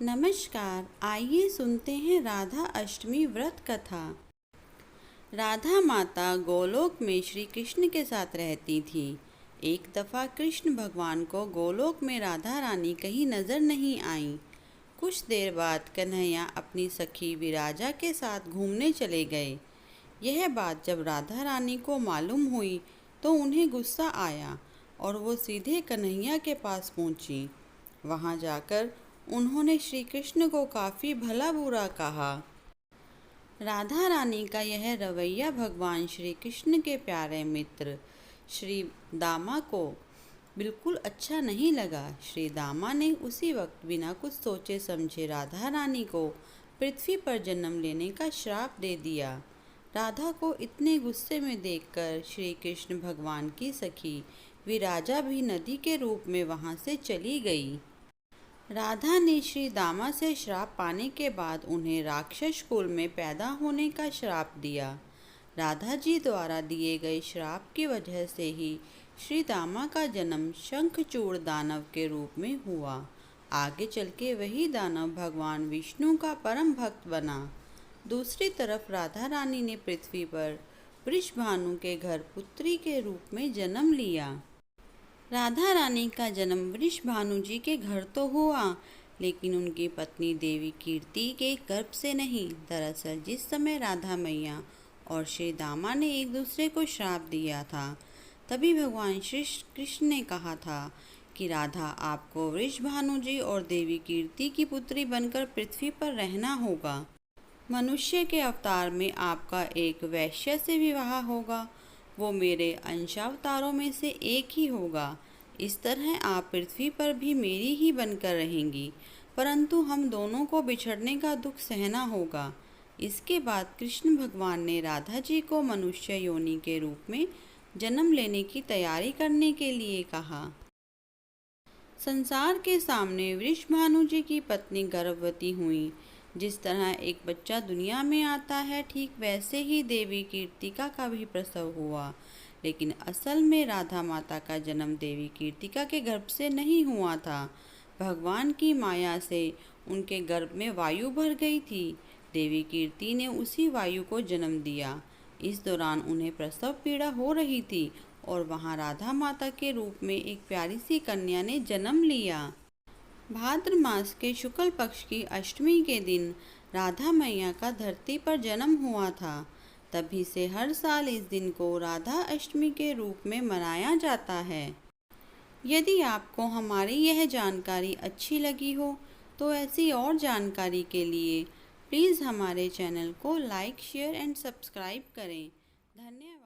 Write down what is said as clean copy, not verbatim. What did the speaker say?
नमस्कार। आइए सुनते हैं राधा अष्टमी व्रत कथा। राधा माता गोलोक में श्री कृष्ण के साथ रहती थी। एक दफ़ा कृष्ण भगवान को गोलोक में राधा रानी कहीं नज़र नहीं आई। कुछ देर बाद कन्हैया अपनी सखी विराजा के साथ घूमने चले गए। यह बात जब राधा रानी को मालूम हुई तो उन्हें गुस्सा आया और वो सीधे कन्हैया के पास पहुंची। वहां जाकर उन्होंने श्री कृष्ण को काफ़ी भला बुरा कहा। राधा रानी का यह रवैया भगवान श्री कृष्ण के प्यारे मित्र श्री दामा को बिल्कुल अच्छा नहीं लगा। श्री दामा ने उसी वक्त बिना कुछ सोचे समझे राधा रानी को पृथ्वी पर जन्म लेने का श्राप दे दिया। राधा को इतने गुस्से में देखकर श्री कृष्ण भगवान की सखी विराजा भी नदी के रूप में वहां से चली गई। राधा ने श्री दामा से श्राप पाने के बाद उन्हें राक्षस कुल में पैदा होने का श्राप दिया। राधा जी द्वारा दिए गए श्राप की वजह से ही श्री दामा का जन्म शंखचूड़ दानव के रूप में हुआ। आगे चल के वही दानव भगवान विष्णु का परम भक्त बना। दूसरी तरफ राधा रानी ने पृथ्वी पर वृषभानु के घर पुत्री के रूप में जन्म लिया। राधा रानी का जन्म वृषभानु जी के घर तो हुआ, लेकिन उनकी पत्नी देवी कीर्ति के गर्भ से नहीं। दरअसल जिस समय राधा मैया और श्री दामा ने एक दूसरे को श्राप दिया था, तभी भगवान श्री कृष्ण ने कहा था कि राधा आपको वृषभानु जी और देवी कीर्ति की पुत्री बनकर पृथ्वी पर रहना होगा। मनुष्य के अवतार में आपका एक वैश्य से विवाह होगा, वो मेरे अंशावतारों में से एक ही होगा। इस तरह आप पृथ्वी पर भी मेरी ही बनकर रहेंगी, परंतु हम दोनों को बिछड़ने का दुख सहना होगा। इसके बाद कृष्ण भगवान ने राधा जी को मनुष्य योनि के रूप में जन्म लेने की तैयारी करने के लिए कहा। संसार के सामने वृषभानु जी की पत्नी गर्भवती हुई। जिस तरह एक बच्चा दुनिया में आता है, ठीक वैसे ही देवी कीर्तिका का भी प्रसव हुआ। लेकिन असल में राधा माता का जन्म देवी कीर्तिका के गर्भ से नहीं हुआ था। भगवान की माया से उनके गर्भ में वायु भर गई थी। देवी कीर्ति ने उसी वायु को जन्म दिया। इस दौरान उन्हें प्रसव पीड़ा हो रही थी और वहाँ राधा माता के रूप में एक प्यारी सी कन्या ने जन्म लिया। भाद्र मास के शुक्ल पक्ष की अष्टमी के दिन राधा मैया का धरती पर जन्म हुआ था। तभी से हर साल इस दिन को राधा अष्टमी के रूप में मनाया जाता है। यदि आपको हमारी यह जानकारी अच्छी लगी हो तो ऐसी और जानकारी के लिए प्लीज़ हमारे चैनल को लाइक, शेयर एंड सब्सक्राइब करें। धन्यवाद।